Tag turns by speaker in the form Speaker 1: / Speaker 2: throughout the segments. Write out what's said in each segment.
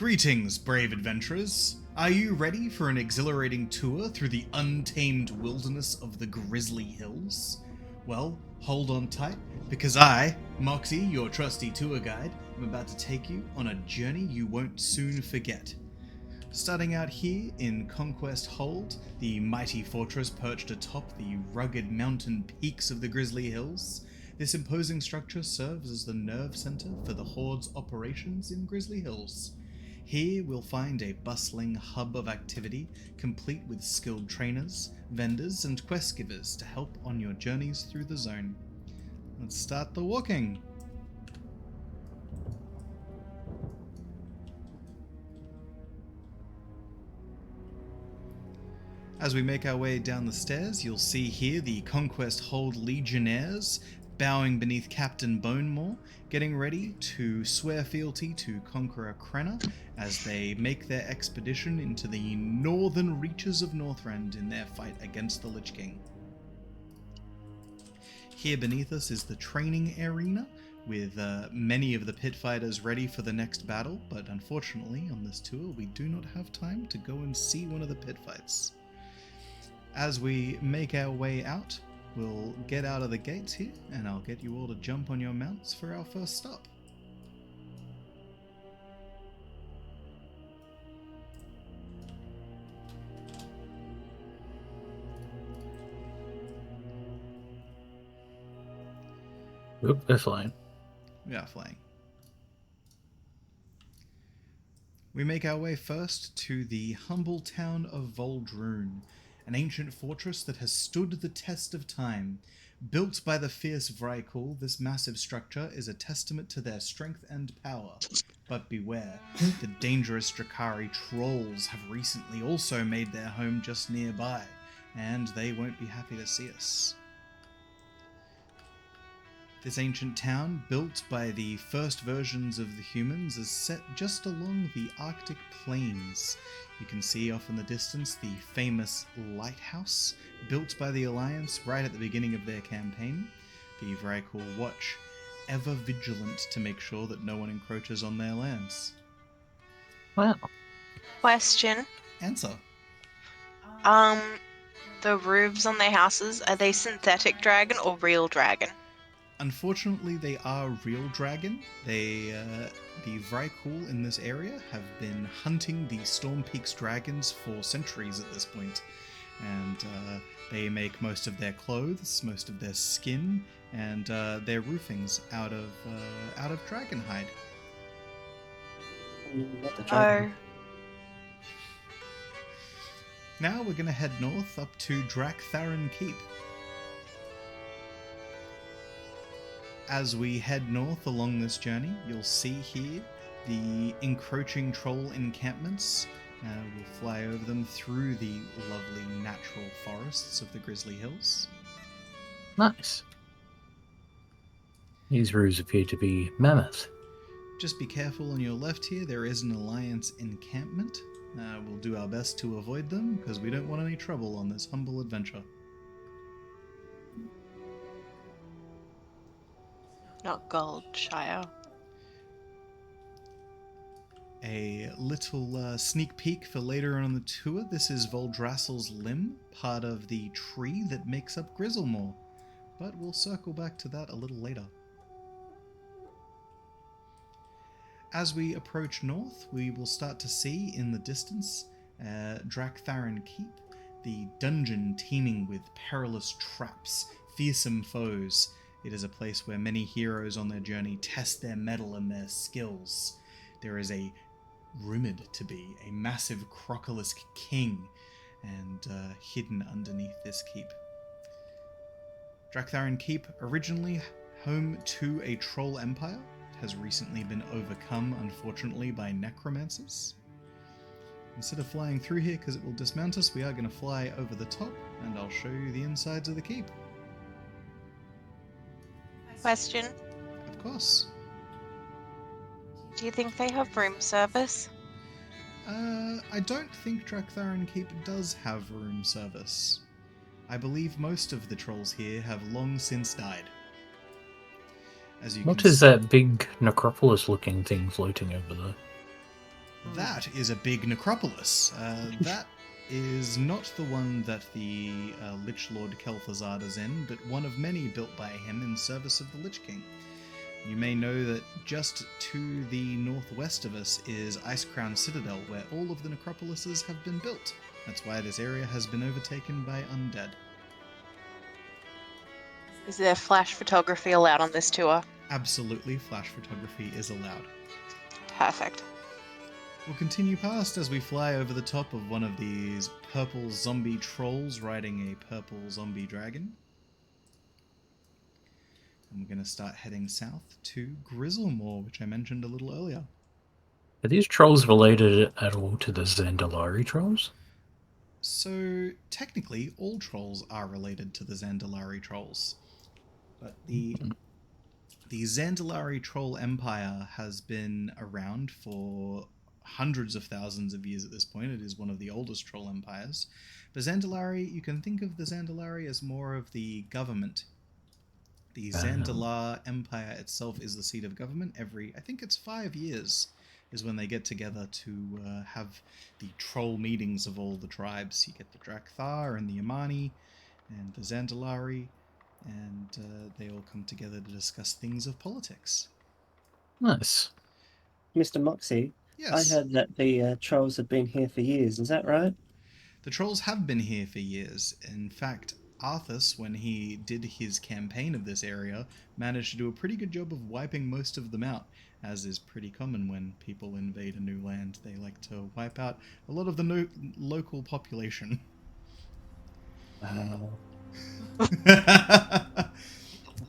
Speaker 1: Greetings, brave adventurers. Are you ready for an exhilarating tour through the untamed wilderness of the Grizzly Hills? Well, hold on tight, because I, Moxie, your trusty tour guide, am about to take you on a journey you won't soon forget. Starting out here in Conquest Hold, the mighty fortress perched atop the rugged mountain peaks of the Grizzly Hills, this imposing structure serves as the nerve center for the Horde's operations in Grizzly Hills. Here we'll find a bustling hub of activity, complete with skilled trainers, vendors, and quest givers to help on your journeys through the zone. Let's start the walking! As we make our way down the stairs, you'll see here the Conquest Hold Legionnaires bowing beneath Captain Bonemore, getting ready to swear fealty to Conqueror Krenna as they make their expedition into the northern reaches of Northrend in their fight against the Lich King. Here beneath us is the training arena, with many of the pit fighters ready for the next battle, but unfortunately on this tour we do not have time to go and see one of the pit fights. As we make our way out, we'll get out of the gates here, and I'll get you all to jump on your mounts for our first stop.
Speaker 2: Oop, they're flying.
Speaker 1: We are flying. We make our way first to the humble town of Voltron, an ancient fortress that has stood the test of time. Built by the fierce Vrykul, this massive structure is a testament to their strength and power. But beware, the dangerous Drakari trolls have recently also made their home just nearby, and they won't be happy to see us. This ancient town, built by the first versions of the humans, is set just along the Arctic plains. You can see off in the distance the famous lighthouse, built by the Alliance right at the beginning of their campaign. The Vrykul watch, ever vigilant to make sure that no one encroaches on their lands.
Speaker 2: Wow.
Speaker 3: Question.
Speaker 1: Answer.
Speaker 3: The roofs on their houses, are they synthetic dragon or real dragon?
Speaker 1: Unfortunately, they are real dragon. The Vrykul in this area have been hunting the Storm Peaks dragons for centuries at this point, and they make most of their clothes, most of their skin, and their roofings out of dragon hide.
Speaker 3: Oh.
Speaker 1: Now we're gonna head north up to Drak'Tharon Keep. As we head north along this journey, you'll see here the encroaching troll encampments. We'll fly over them through the lovely natural forests of the Grizzly Hills.
Speaker 2: Nice. These roofs appear to be mammoth.
Speaker 1: Just be careful on your left here, there is an Alliance encampment. We'll do our best to avoid them, because we don't want any trouble on this humble adventure.
Speaker 3: Not Goldshire.
Speaker 1: A little sneak peek for later on the tour. This is Voldrassel's limb, part of the tree that makes up Grizzlemore. But we'll circle back to that a little later. As we approach north, we will start to see in the distance Drak'Tharon Keep, the dungeon teeming with perilous traps, fearsome foes. It is a place where many heroes on their journey test their mettle and their skills. There is rumored to be a massive crocolisk king, and hidden underneath this keep. Drak'Tharon Keep, originally home to a troll empire, has recently been overcome, unfortunately, by necromancers. Instead of flying through here because it will dismount us, we are going to fly over the top, and I'll show you the insides of the keep.
Speaker 3: Question.
Speaker 1: Of course.
Speaker 3: Do you think they have room service?
Speaker 1: I don't think Drak'Tharon Keep does have room service. I believe most of the trolls here have long since died.
Speaker 2: What is that big necropolis looking thing floating over there?
Speaker 1: That is a big necropolis. That is not the one that the Lich Lord Kel'Thuzad is in, but one of many built by him in service of the Lich King. You may know that just to the northwest of us is Icecrown Citadel, where all of the necropolises have been built. That's why this area has been overtaken by undead.
Speaker 3: Is there flash photography allowed on this tour?
Speaker 1: Absolutely, flash photography is allowed.
Speaker 3: Perfect.
Speaker 1: We'll continue past as we fly over the top of one of these purple zombie trolls riding a purple zombie dragon. And we're going to start heading south to Grizzlemore, which I mentioned a little earlier.
Speaker 2: Are these trolls related at all to the Zandalari trolls?
Speaker 1: So, technically, all trolls are related to the Zandalari trolls. But the Zandalari troll empire has been around for hundreds of thousands of years at this point. It is one of the oldest troll empires. But Zandalari, you can think of the Zandalari as more of the government. The Zandalar Empire itself is the seat of government. I think it's 5 years is when they get together to have the troll meetings of all the tribes. You get the Drakthar and the Imani and the Zandalari, and they all come together to discuss things of politics.
Speaker 2: Nice.
Speaker 4: Mr. Moxie,
Speaker 1: Yes.
Speaker 4: I heard that the trolls have been here for years. Is that right?
Speaker 1: The trolls have been here for years. In fact, Arthas, when he did his campaign of this area, managed to do a pretty good job of wiping most of them out, as is pretty common when people invade a new land. They like to wipe out a lot of the local population.
Speaker 4: Wow.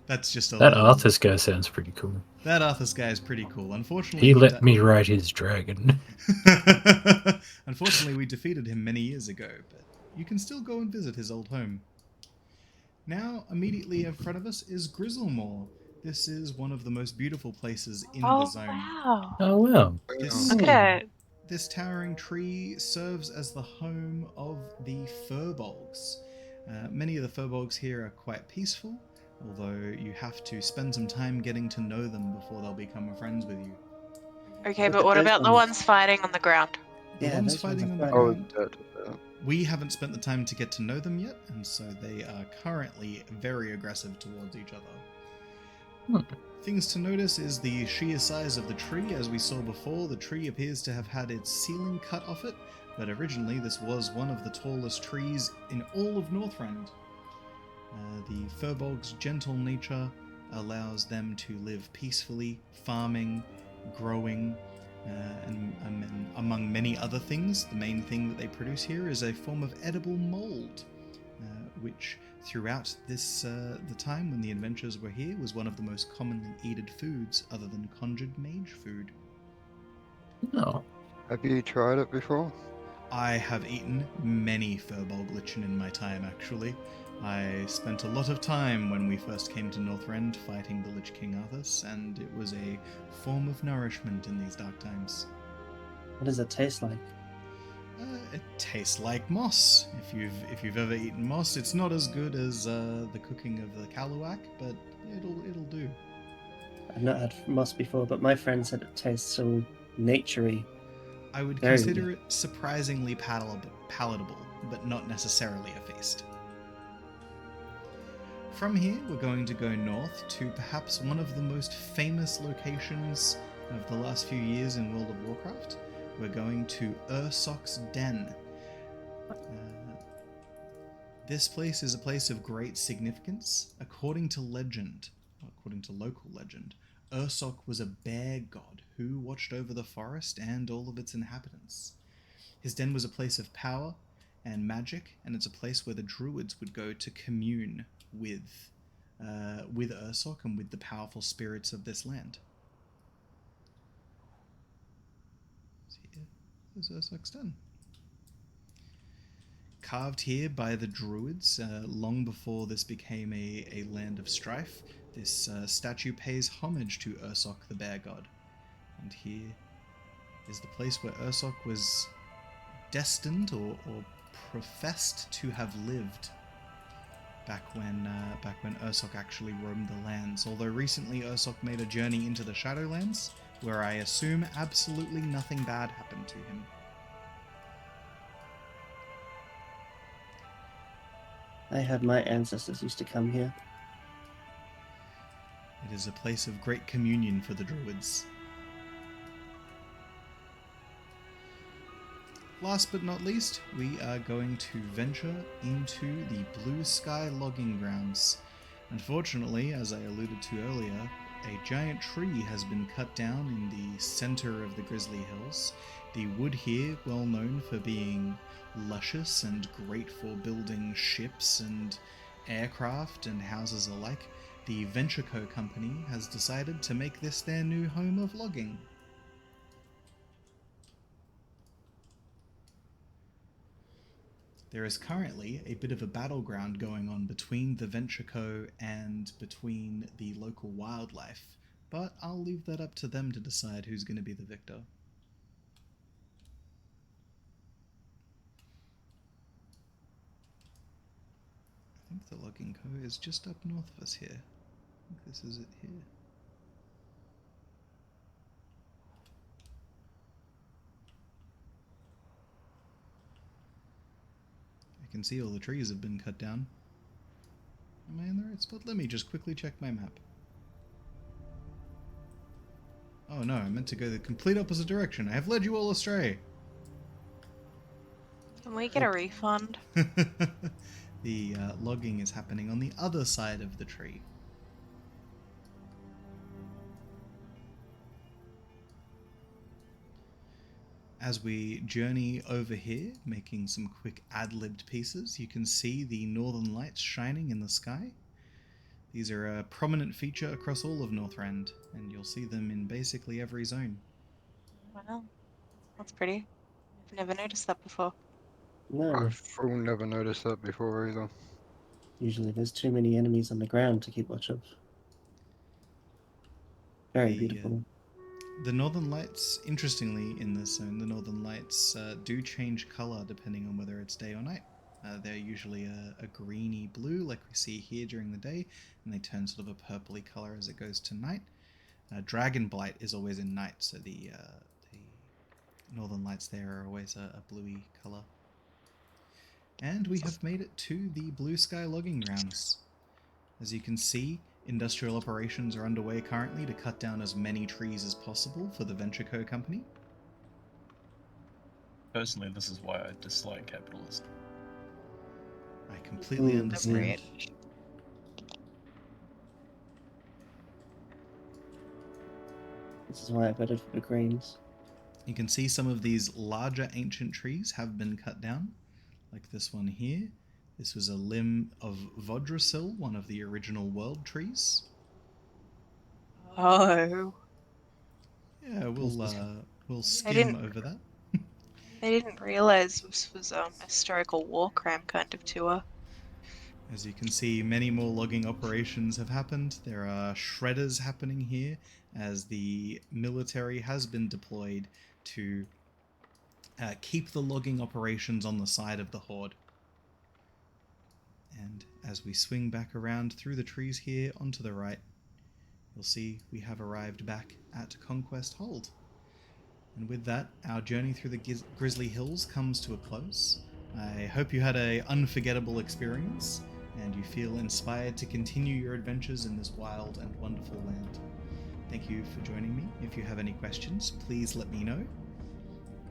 Speaker 1: That's just
Speaker 2: That Arthas guy sounds pretty cool.
Speaker 1: That Arthas guy is pretty cool. Unfortunately,
Speaker 2: He let me ride his dragon.
Speaker 1: Unfortunately, we defeated him many years ago, but you can still go and visit his old home. Now, immediately in front of us is Grizzlemore. This is one of the most beautiful places in the zone.
Speaker 3: Wow.
Speaker 2: Oh, wow.
Speaker 3: Look at it.
Speaker 1: This towering tree serves as the home of the Furbogs. Many of the Furbogs here are quite peaceful, although you have to spend some time getting to know them before they'll become friends with you.
Speaker 3: Okay,
Speaker 4: Look
Speaker 3: but
Speaker 4: at
Speaker 3: what
Speaker 4: those
Speaker 3: about the
Speaker 4: ones.
Speaker 3: ones fighting on the ground?
Speaker 1: The
Speaker 4: Yeah,
Speaker 1: ones
Speaker 4: those ones
Speaker 1: fighting
Speaker 4: are
Speaker 1: on the
Speaker 4: fighting.
Speaker 1: ground, we haven't spent the time to get to know them yet, and so they are currently very aggressive towards each other. Things to notice is the sheer size of the tree. As we saw before, the tree appears to have had its ceiling cut off it, but originally this was one of the tallest trees in all of Northrend. The Furbog's gentle nature allows them to live peacefully, farming, growing, and among many other things. The main thing that they produce here is a form of edible mold, which throughout this the time when the adventurers were here was one of the most commonly eaten foods other than conjured mage food.
Speaker 2: No.
Speaker 5: Have you tried it before?
Speaker 1: I have eaten many Furbog lichen in my time, actually. I spent a lot of time when we first came to Northrend fighting the Lich King Arthas, and it was a form of nourishment in these dark times.
Speaker 4: What does it taste like?
Speaker 1: It tastes like moss. If you've ever eaten moss, it's not as good as the cooking of the Kaluak, but it'll do.
Speaker 4: I've not had moss before, but my friend said it tastes so naturey.
Speaker 1: I would
Speaker 4: Very
Speaker 1: consider
Speaker 4: good.
Speaker 1: it surprisingly palatable, but not necessarily a feast. From here, we're going to go north to perhaps one of the most famous locations of the last few years in World of Warcraft. We're going to Ursoc's Den. This place is a place of great significance. According to local legend, Ursoc was a bear god who watched over the forest and all of its inhabitants. His den was a place of power and magic, and it's a place where the druids would go to commune with Ursoc and with the powerful spirits of this land. Here's Ursoc's Den. Carved here by the druids long before this became a land of strife, this statue pays homage to Ursoc the bear god. And here is the place where Ursoc was destined or professed to have lived back when Ursoc actually roamed the lands. Although recently Ursoc made a journey into the Shadowlands, where I assume absolutely nothing bad happened to him.
Speaker 4: I heard my ancestors used to come here.
Speaker 1: It is a place of great communion for the druids. Last but not least, we are going to venture into the Blue Sky logging grounds. Unfortunately, as I alluded to earlier, a giant tree has been cut down in the center of the Grizzly Hills. The wood here, well known for being luscious and great for building ships and aircraft and houses alike, the Venture Co. company has decided to make this their new home of logging. There is currently a bit of a battleground going on between the Venture Co. and between the local wildlife, but I'll leave that up to them to decide who's going to be the victor. I think the Logging Co. is just up north of us here. I think this is it here. I can see all the trees have been cut down. Am I in the right spot? Let me just quickly check my map. Oh no, I meant to go the complete opposite direction. I have led you all astray.
Speaker 3: Can we get a refund?
Speaker 1: The logging is happening on the other side of the tree. As we journey over here, making some quick ad-libbed pieces, you can see the northern lights shining in the sky. These are a prominent feature across all of Northrend, and you'll see them in basically every zone.
Speaker 3: Wow, that's pretty. I've never noticed that before.
Speaker 4: No,
Speaker 5: I've full never noticed that before either.
Speaker 4: usually there's too many enemies on the ground to keep watch of. Very beautiful.
Speaker 1: The northern lights, interestingly in this zone, the northern lights do change colour depending on whether it's day or night. They're usually a greeny blue like we see here during the day, and they turn sort of a purpley colour as it goes to night. Dragon Blight is always in night, so the northern lights there are always a bluey colour. And we have made it to the Blue Sky logging grounds. As you can see, industrial operations are underway currently to cut down as many trees as possible for the Venture Co. company.
Speaker 6: Personally, this is why I dislike capitalism.
Speaker 1: I completely understand.
Speaker 3: Agreed.
Speaker 4: This is why I voted for the Greens.
Speaker 1: You can see some of these larger ancient trees have been cut down, like this one here. This was a limb of Vodrasil, one of the original world trees.
Speaker 3: Oh.
Speaker 1: Yeah, we'll skim
Speaker 3: didn't-
Speaker 1: over that.
Speaker 3: I didn't realize this was a historical war crime kind of tour.
Speaker 1: As you can see, many more logging operations have happened. There are shredders happening here, as the military has been deployed to keep the logging operations on the side of the Horde. And as we swing back around through the trees here onto the right, you'll see we have arrived back at Conquest Hold. And with that, our journey through the Grizzly Hills comes to a close. I hope you had an unforgettable experience, and you feel inspired to continue your adventures in this wild and wonderful land. Thank you for joining me. If you have any questions, please let me know.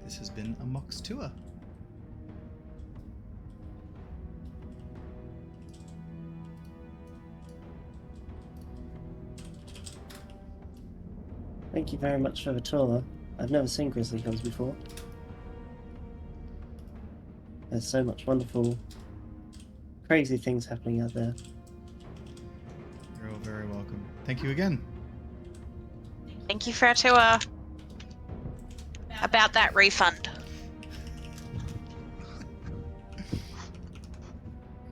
Speaker 1: This has been a Mox Tour.
Speaker 4: Thank you very much for the tour. I've never seen Grizzly Hills before. There's so much wonderful, crazy things happening out there.
Speaker 1: You're all very welcome. Thank you again.
Speaker 3: Thank you for our tour. About that refund.